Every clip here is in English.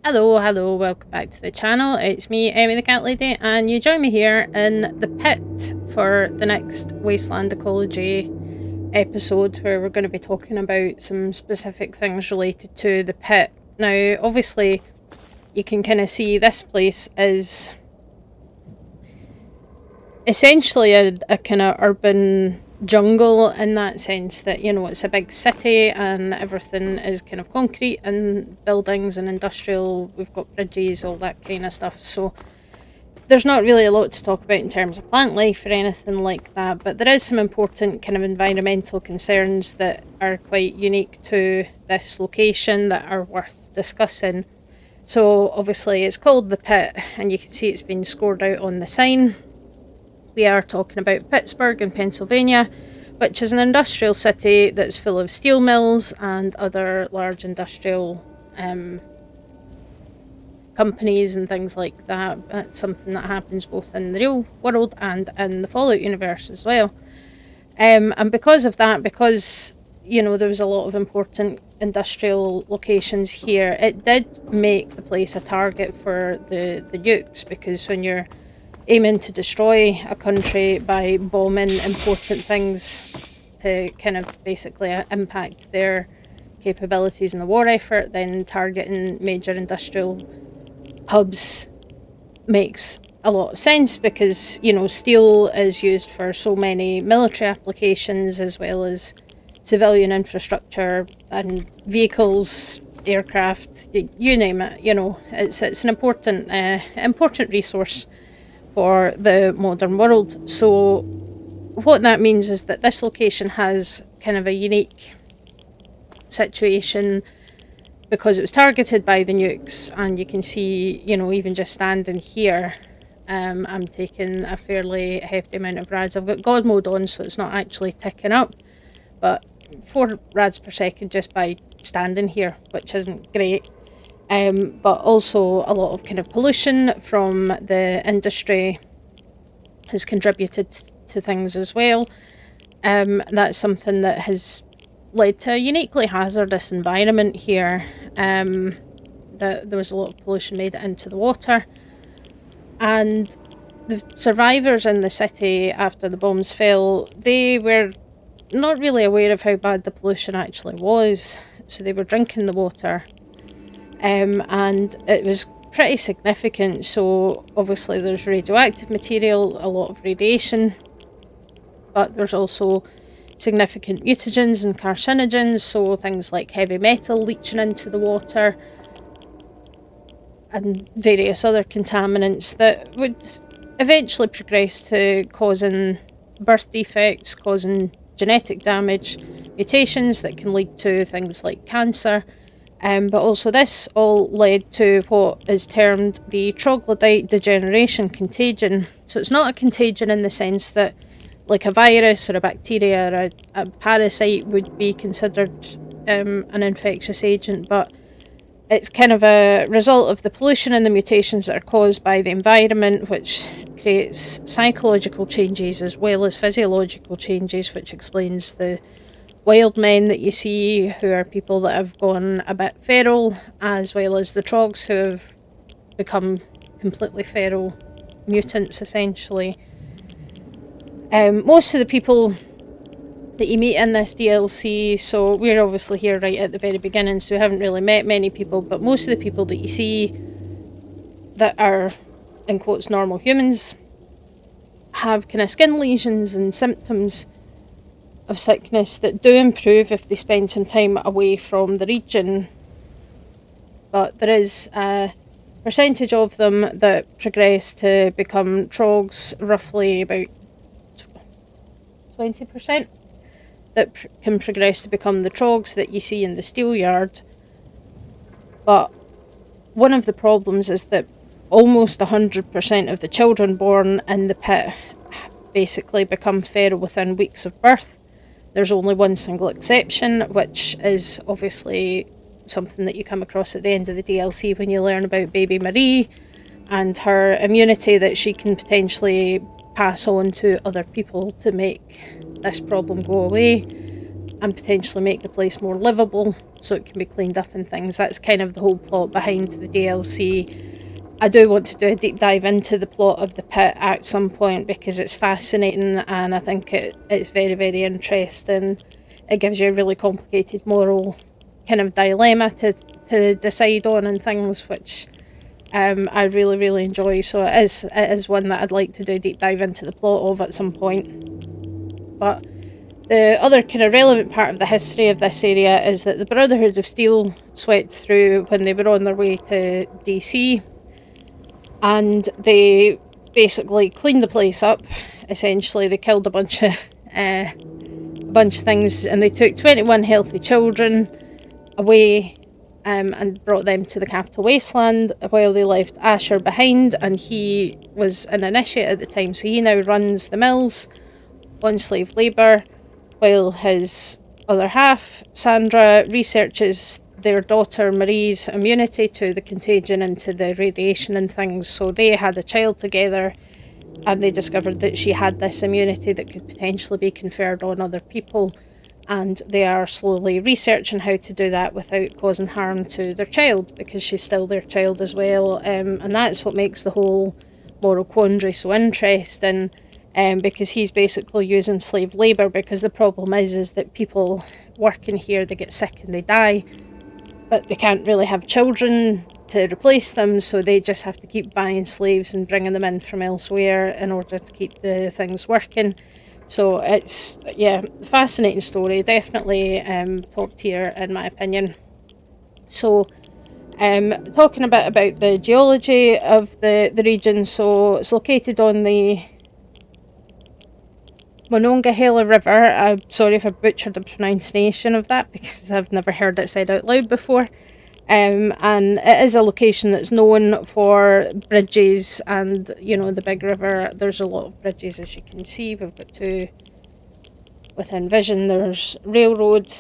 Hello, welcome back to the channel. It's me, Emmy the Cat Lady, and you join me here in the pit for the next Wasteland Ecology episode where we're going to be talking about some specific things related to the pit. Now, obviously, you can kind of see this place is essentially a kind of urban jungle in that sense that, you know, it's a big city and everything is kind of concrete and buildings and industrial. We've got bridges, all that kind of stuff. So there's not really a lot to talk about in terms of plant life or anything like that, but there is some important kind of environmental concerns that are quite unique to this location that are worth discussing. So obviously it's called the Pit, and you can see it's been scored out on the sign. We are talking about Pittsburgh in Pennsylvania, which is an industrial city that's full of steel mills and other large industrial companies and things like that. That's something that happens both in the real world and in the Fallout universe as well. And because of that, because there was a lot of important industrial locations here, it did make the place a target for the nukes, because when you're aiming to destroy a country by bombing important things to kind of basically impact their capabilities in the war effort, then targeting major industrial hubs makes a lot of sense, because steel is used for so many military applications as well as civilian infrastructure and vehicles, aircraft, you name it. It's an important resource for the modern world. So what that means is that this location has kind of a unique situation because it was targeted by the nukes, and you can see, even just standing here, I'm taking a fairly hefty amount of rads. I've got God mode on, so it's not actually ticking up, but 4 rads per second just by standing here, which isn't great. But also a lot of kind of pollution from the industry has contributed to things as well. That's something that has led to a uniquely hazardous environment here. There was a lot of pollution made into the water, and the survivors in the city after the bombs fell, they were not really aware of how bad the pollution actually was, so they were drinking the water. And it was pretty significant. So obviously there's radioactive material, a lot of radiation, but there's also significant mutagens and carcinogens, so things like heavy metal leaching into the water and various other contaminants that would eventually progress to causing birth defects, causing genetic damage, mutations that can lead to things like cancer. But also this all led to what is termed the troglodyte degeneration contagion. So it's not a contagion in the sense that like a virus or a bacteria or a parasite would be considered an infectious agent, but it's kind of a result of the pollution and the mutations that are caused by the environment, which creates psychological changes as well as physiological changes, which explains the wild men that you see, who are people that have gone a bit feral, as well as the trogs who have become completely feral mutants, essentially. Most of the people that you meet in this DLC, so we're obviously here right at the very beginning, so we haven't really met many people, but most of the people that you see that are, in quotes, normal humans, have kind of skin lesions and symptoms of sickness that do improve if they spend some time away from the region, but there is a percentage of them that progress to become trogs, roughly about 20%, that can progress to become the trogs that you see in the steelyard. But one of the problems is that almost 100% of the children born in the pit basically become feral within weeks of birth. There's only one single exception, which is obviously something that you come across at the end of the DLC when you learn about baby Marie and her immunity that she can potentially pass on to other people to make this problem go away and potentially make the place more livable. so it can be cleaned up and things. That's kind of the whole plot behind the DLC. I do want to do a deep dive into the plot of the Pit at some point because it's fascinating, and I think it's very, very interesting. It gives you a really complicated moral kind of dilemma to decide on and things, which I really, really enjoy. So it is one that I'd like to do a deep dive into the plot of at some point. But the other kind of relevant part of the history of this area is that the Brotherhood of Steel swept through when they were on their way to DC, and they basically cleaned the place up. Essentially, they killed a bunch of things, and they took 21 healthy children away and brought them to the capital Wasteland, while they left Asher behind, and he was an initiate at the time, so he now runs the mills on slave labour, while his other half, Sandra, researches their daughter Marie's immunity to the contagion and to the radiation and things. So they had a child together, and they discovered that she had this immunity that could potentially be conferred on other people, and they are slowly researching how to do that without causing harm to their child, because she's still their child as well. And that's what makes the whole moral quandary so interesting, because he's basically using slave labour, because the problem is that people working here, they get sick and they die, but they can't really have children to replace them, so they just have to keep buying slaves and bringing them in from elsewhere in order to keep the things working. So it's, yeah, fascinating story, definitely top tier in my opinion. So talking a bit about the geology of the region, so it's located on the Monongahela River. I'm sorry if I butchered the pronunciation of that, because I've never heard it said out loud before. And it is a location that's known for bridges and, you know, the big river. There's a lot of bridges, as you can see. We've got two within vision. There's railroad,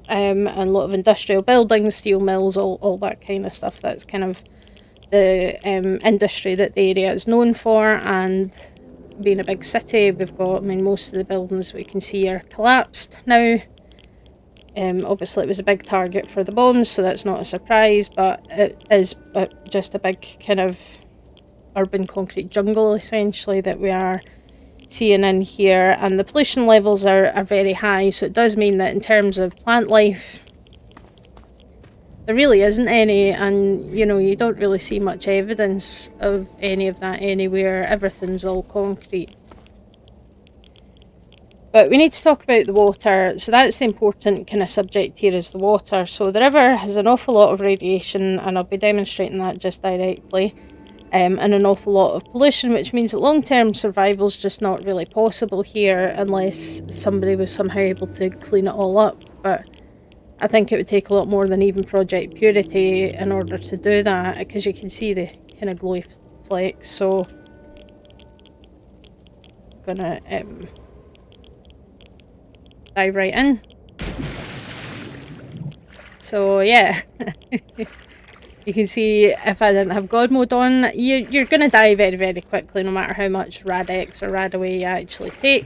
and a lot of industrial buildings, steel mills, all that kind of stuff. That's kind of the industry that the area is known for. And being a big city, we've got, I mean, most of the buildings we can see are collapsed now. Obviously it was a big target for the bombs, so that's not a surprise, but it is just a big kind of urban concrete jungle essentially that we are seeing in here, and the pollution levels are very high, so it does mean that in terms of plant life there really isn't any, and you know, you don't really see much evidence of any of that anywhere. Everything's all concrete. But we need to talk about the water, so that's the important kind of subject here, is the water. So the river has an awful lot of radiation, and I'll be demonstrating that just directly, and an awful lot of pollution, which means that long-term survival is just not really possible here unless somebody was somehow able to clean it all up. But I think it would take a lot more than even Project Purity in order to do that, because you can see the kind of glowy flecks. So I'm gonna dive right in. So yeah, you can see if I didn't have God mode on, you're gonna die very, very quickly, no matter how much Rad-X or Radaway you actually take.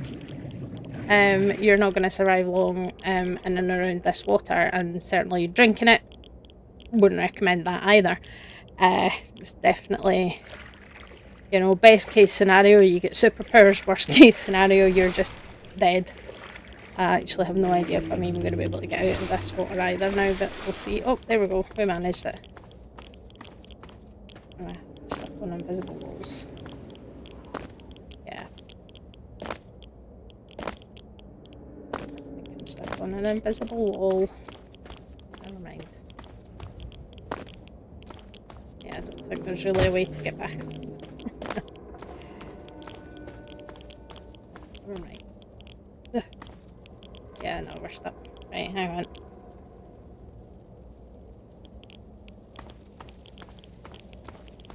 You're not going to survive long in and around this water, and certainly drinking it, wouldn't recommend that either. It's definitely, you know, best case scenario you get superpowers, worst case scenario you're just dead. I actually have no idea if I'm even going to be able to get out of this water either now, but we'll see. Oh, there we go, we managed it. Stuck on invisible walls. Yeah. Stuck on an invisible wall. Never mind. Yeah, I don't think there's really a way to get back. Never mind. Ugh. Yeah, no, we're stuck. Right, hang on.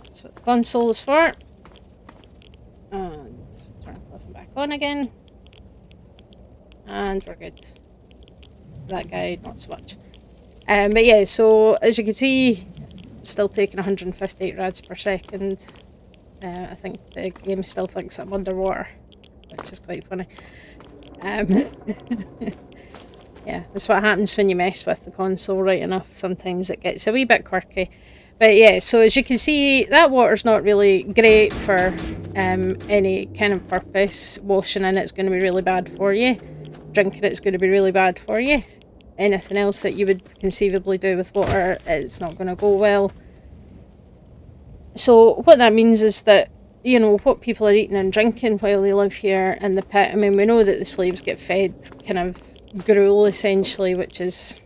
That's what the console is for. And turn the back on again. And we're good. That guy, not so much. But yeah, so as you can see, still taking 158 rads per second. I think the game still thinks I'm underwater, which is quite funny. Yeah, that's what happens when you mess with the console right enough. Sometimes it gets a wee bit quirky. But yeah, so as you can see, that water's not really great for any kind of purpose. Washing in it's going to be really bad for you. Drinking it's going to be really bad for you. Anything else that you would conceivably do with water, it's not going to go well. So what that means is that, you know, what people are eating and drinking while they live here in the pit. I mean, we know that the slaves get fed kind of gruel essentially, which is,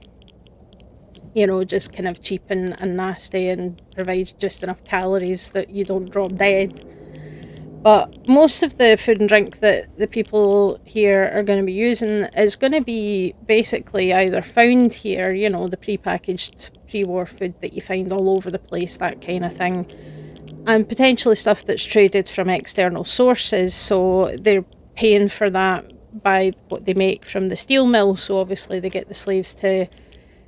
you know, just kind of cheap and nasty and provides just enough calories that you don't drop dead. But most of the food and drink that the people here are going to be using is going to be basically either found here, you know, the pre-packaged, pre-war food that you find all over the place, that kind of thing, and potentially stuff that's traded from external sources. So they're paying for that by what they make from the steel mill. So obviously they get the slaves to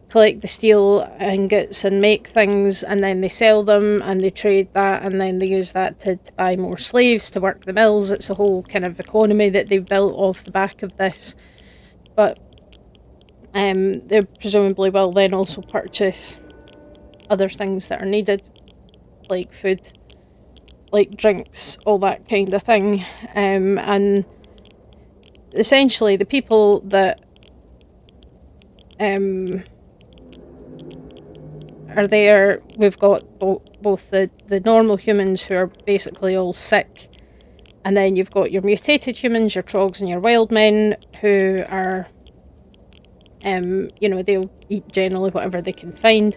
collect the steel ingots and make things, and then they sell them and they trade that, and then they use that to buy more slaves to work the mills. It's a whole kind of economy that they've built off the back of this. But they presumably will then also purchase other things that are needed, like food, like drinks, all that kind of thing. And essentially the people that are there, we've got both the normal humans who are basically all sick, and then you've got your mutated humans, your trogs and your wild men, who are, you know, they'll eat generally whatever they can find.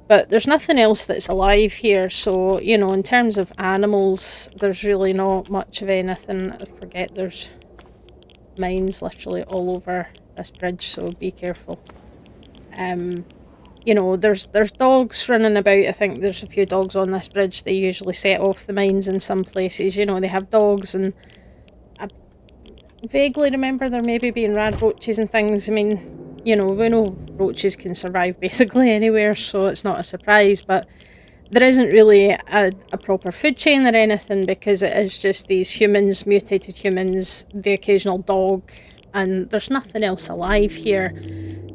But there's nothing else that's alive here, so, you know, in terms of animals, there's really not much of anything. I forget there's mines literally all over this bridge, so be careful. You know, there's dogs running about. I think there's a few dogs on this bridge. They usually set off the mines in some places. You know, they have dogs, and I vaguely remember there maybe being rad roaches and things. I mean, you know, we know roaches can survive basically anywhere, so it's not a surprise, but there isn't really a proper food chain or anything, because it is just these humans, mutated humans, the occasional dog, and there's nothing else alive here.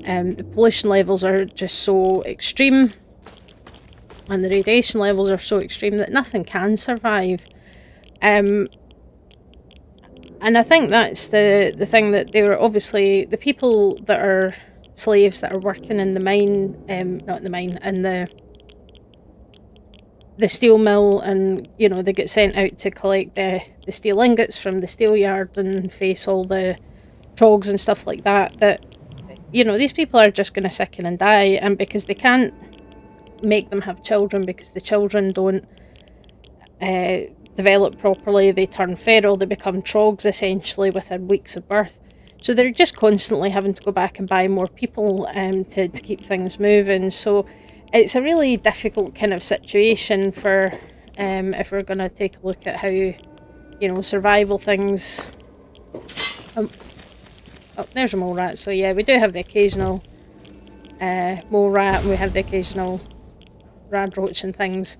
The pollution levels are just so extreme, and the radiation levels are so extreme that nothing can survive. And I think that's the thing, that they were obviously, the people that are slaves that are working in the mine, not the mine, in the steel mill, and, you know, they get sent out to collect the steel ingots from the steel yard and face all the trogs and stuff like that, that, you know, these people are just going to sicken and die, and because they can't make them have children, because the children don't develop properly, they turn feral, they become trogs essentially within weeks of birth. So they're just constantly having to go back and buy more people to keep things moving. So it's a really difficult kind of situation for if we're going to take a look at how, you know, survival things. Oh, there's a mole rat. So yeah, we do have the occasional mole rat, and we have the occasional rad roach and things.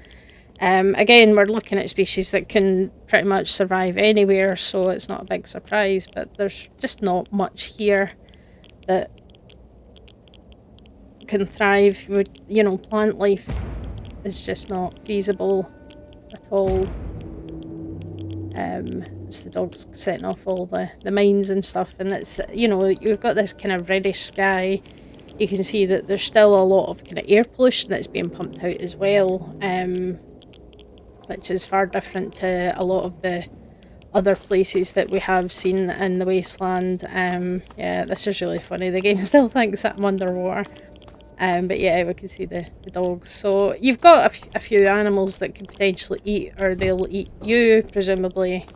Again, we're looking at species that can pretty much survive anywhere, so it's not a big surprise, but there's just not much here that can thrive. You know, plant life is just not feasible at all. It's the dogs setting off all the mines and stuff, and it's, you know, you've got this kind of reddish sky. You can see that there's still a lot of kind of air pollution that's being pumped out as well, which is far different to a lot of the other places that we have seen in the Wasteland. Yeah, this is really funny. The game still thinks that I'm underwater. But yeah, we can see the dogs. So you've got a few animals that could potentially eat, or they'll eat you, presumably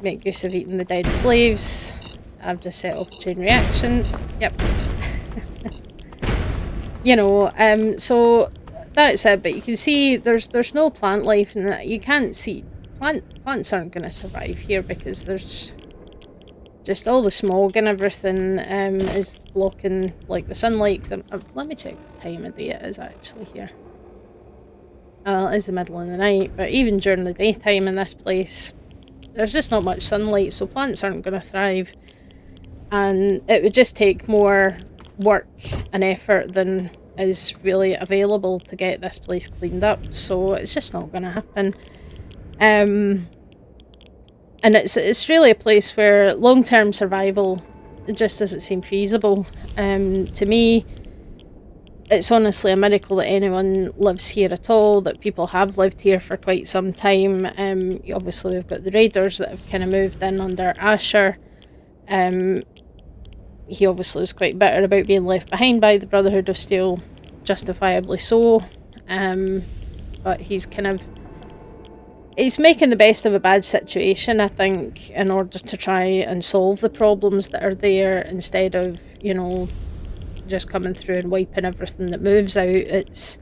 make use of eating the dead slaves. I've just set off a chain reaction. Yep. You know, so that's it. But you can see there's no plant life, and you can't see plants aren't going to survive here, because there's just all the smog and everything is blocking, like, the sunlight. Let me check what time of day it is actually here. Well, it is the middle of the night, but even during the daytime in this place, there's just not much sunlight, so plants aren't going to thrive. and it would just take more work and effort than is really available to get this place cleaned up, so it's just not going to happen. And it's really a place where long-term survival just doesn't seem feasible. To me, it's honestly a miracle that anyone lives here at all, that people have lived here for quite some time. Obviously we've got the raiders that have kind of moved in under Asher. He obviously was quite bitter about being left behind by the Brotherhood of Steel, justifiably so. But he's making the best of a bad situation, I think, in order to try and solve the problems that are there, instead of, just coming through and wiping everything that moves out. It's,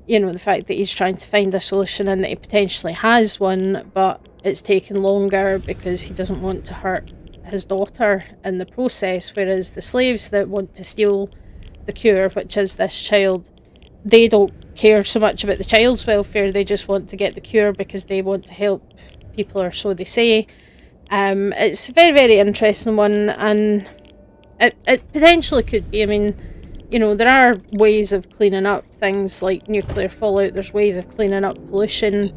the fact that he's trying to find a solution and that he potentially has one, but it's taken longer because he doesn't want to hurt his daughter in the process, whereas the slaves that want to steal the cure, which is this child, they don't care so much about the child's welfare. They just want to get the cure because they want to help people, or so they say. It's a very, very interesting one, and it potentially could be. I mean, there are ways of cleaning up things like nuclear fallout, there's ways of cleaning up pollution,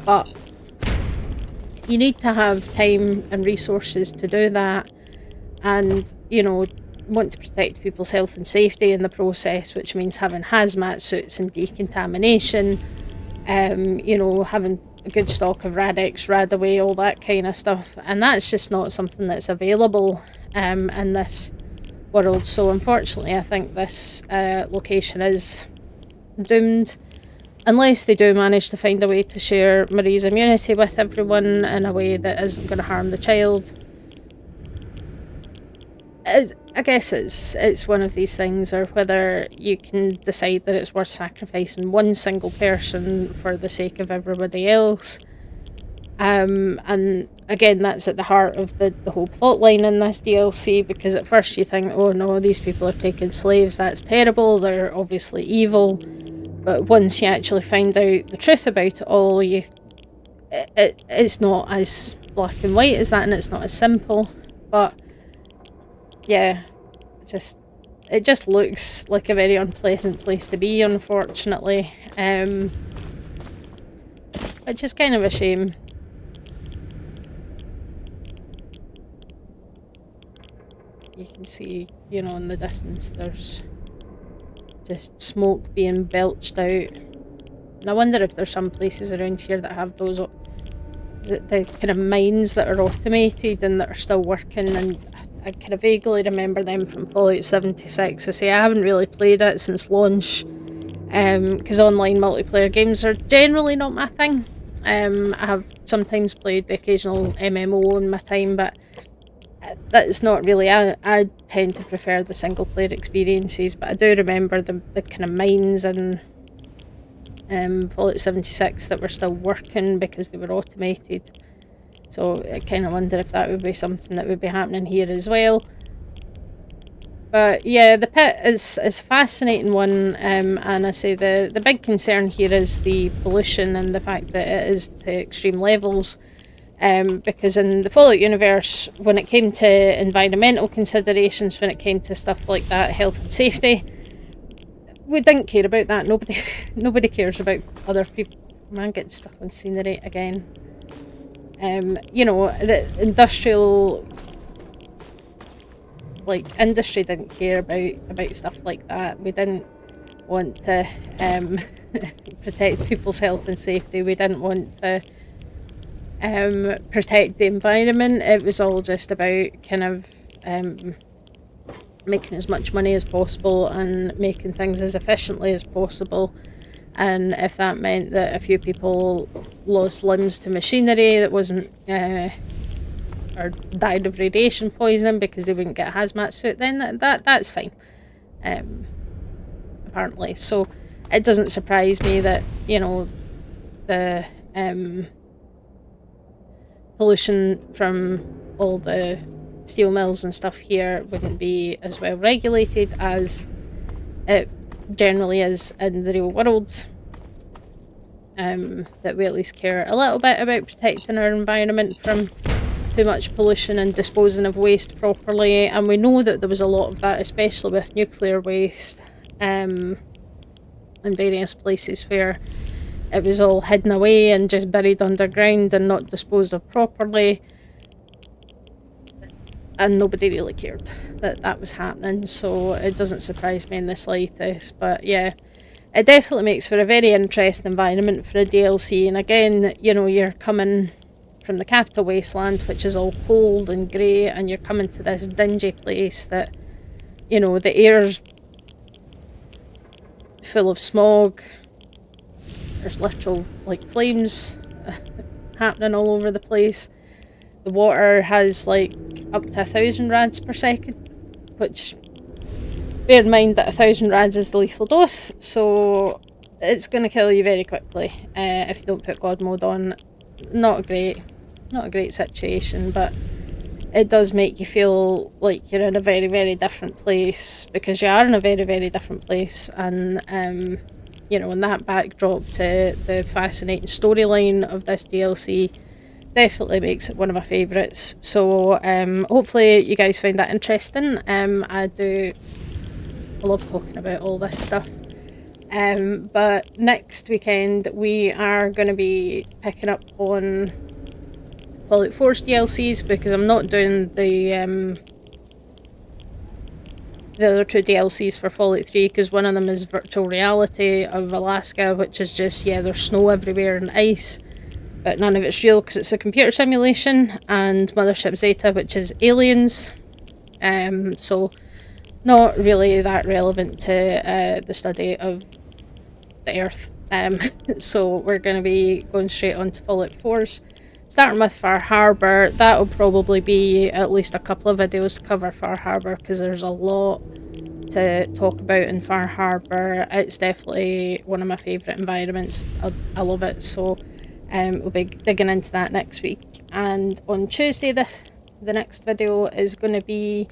but you need to have time and resources to do that, and, want to protect people's health and safety in the process, which means having hazmat suits and decontamination, having a good stock of Rad-X, Radaway, all that kind of stuff, and that's just not something that's available in this world. So unfortunately I think this location is doomed, unless they do manage to find a way to share Marie's immunity with everyone in a way that isn't going to harm the child. I guess it's one of these things, or whether you can decide that it's worth sacrificing one single person for the sake of everybody else. And again, that's at the heart of the whole plot line in this DLC, because at first you think, oh no, these people are taking slaves, that's terrible, they're obviously evil. But once you actually find out the truth about it all, it's not as black and white as that, and it's not as simple. But yeah, it just looks like a very unpleasant place to be, unfortunately. Which is kind of a shame. You can see, in the distance there's just smoke being belched out. And I wonder if there's some places around here that have those, is it the kind of mines that are automated and that are still working, and I kind of vaguely remember them from Fallout 76. I say I haven't really played it since launch, because online multiplayer games are generally not my thing. I have sometimes played the occasional MMO in my time, but that's not really, I tend to prefer the single player experiences. But I do remember the kind of mines in Fallout 76 that were still working because they were automated. So I kind of wonder if that would be something that would be happening here as well. But yeah, the pit is a fascinating one, and I say the big concern here is the pollution and the fact that it is to extreme levels. Because in the Fallout universe, when it came to environmental considerations, when it came to stuff like that, health and safety, we didn't care about that. Nobody cares about other people. Man, getting stuck on scenery again. The industry didn't care about stuff like that. We didn't want to protect people's health and safety. We didn't want to protect the environment. It was all just about kind of making as much money as possible and making things as efficiently as possible. And if that meant that a few people lost limbs to machinery that wasn't or died of radiation poisoning because they wouldn't get a hazmat suit, then that's fine, apparently. So it doesn't surprise me that the pollution from all the steel mills and stuff here wouldn't be as well regulated as it generally is in the real world. That we at least care a little bit about protecting our environment from too much pollution and disposing of waste properly, and we know that there was a lot of that, especially with nuclear waste in various places where it was all hidden away and just buried underground and not disposed of properly, and nobody really cared that that was happening, so it doesn't surprise me in the slightest. But yeah, it definitely makes for a very interesting environment for a DLC. And again, you know, you're coming from the capital Wasteland, which is all cold and grey, and you're coming to this dingy place that, you know, the air's full of smog. There's literal, like, flames happening all over the place. The water has, like, up to 1,000 rads per second, which, bear in mind that 1,000 rads is the lethal dose, so it's going to kill you very quickly if you don't put God mode on. Not a great situation, but it does make you feel like you're in a very, very different place, because you are in a very, very different place. And you know, and that backdrop to the fascinating storyline of this DLC definitely makes it one of my favourites. So hopefully you guys find that interesting. I love talking about all this stuff. But next weekend we are going to be picking up on Fallout 4's DLCs, because I'm not doing the other two DLCs for Fallout 3, because one of them is virtual reality of Alaska, which is just, yeah, there's snow everywhere and ice, but none of it's real because it's a computer simulation, and Mothership Zeta, which is aliens, so not really that relevant to the study of the Earth. So we're going to be going straight on to Fallout 4's, starting with Far Harbour. That will probably be at least a couple of videos to cover Far Harbour, because there's a lot to talk about in Far Harbour. It's definitely one of my favourite environments. I love it, so we'll be digging into that next week. And on Tuesday, the next video is going to be,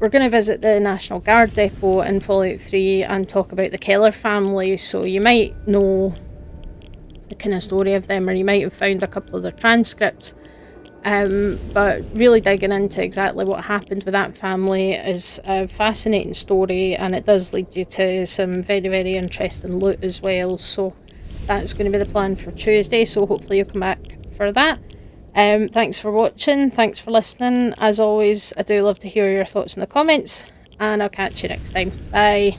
we're going to visit the National Guard depot in Fallout 3 and talk about the Keller family. So you might know the kind of story of them, or you might have found a couple of their transcripts, but really digging into exactly what happened with that family is a fascinating story, and it does lead you to some very, very interesting loot as well. So that's going to be the plan for Tuesday, so hopefully you'll come back for that. Thanks for watching, thanks for listening. As always, I do love to hear your thoughts in the comments, and I'll catch you next time. Bye.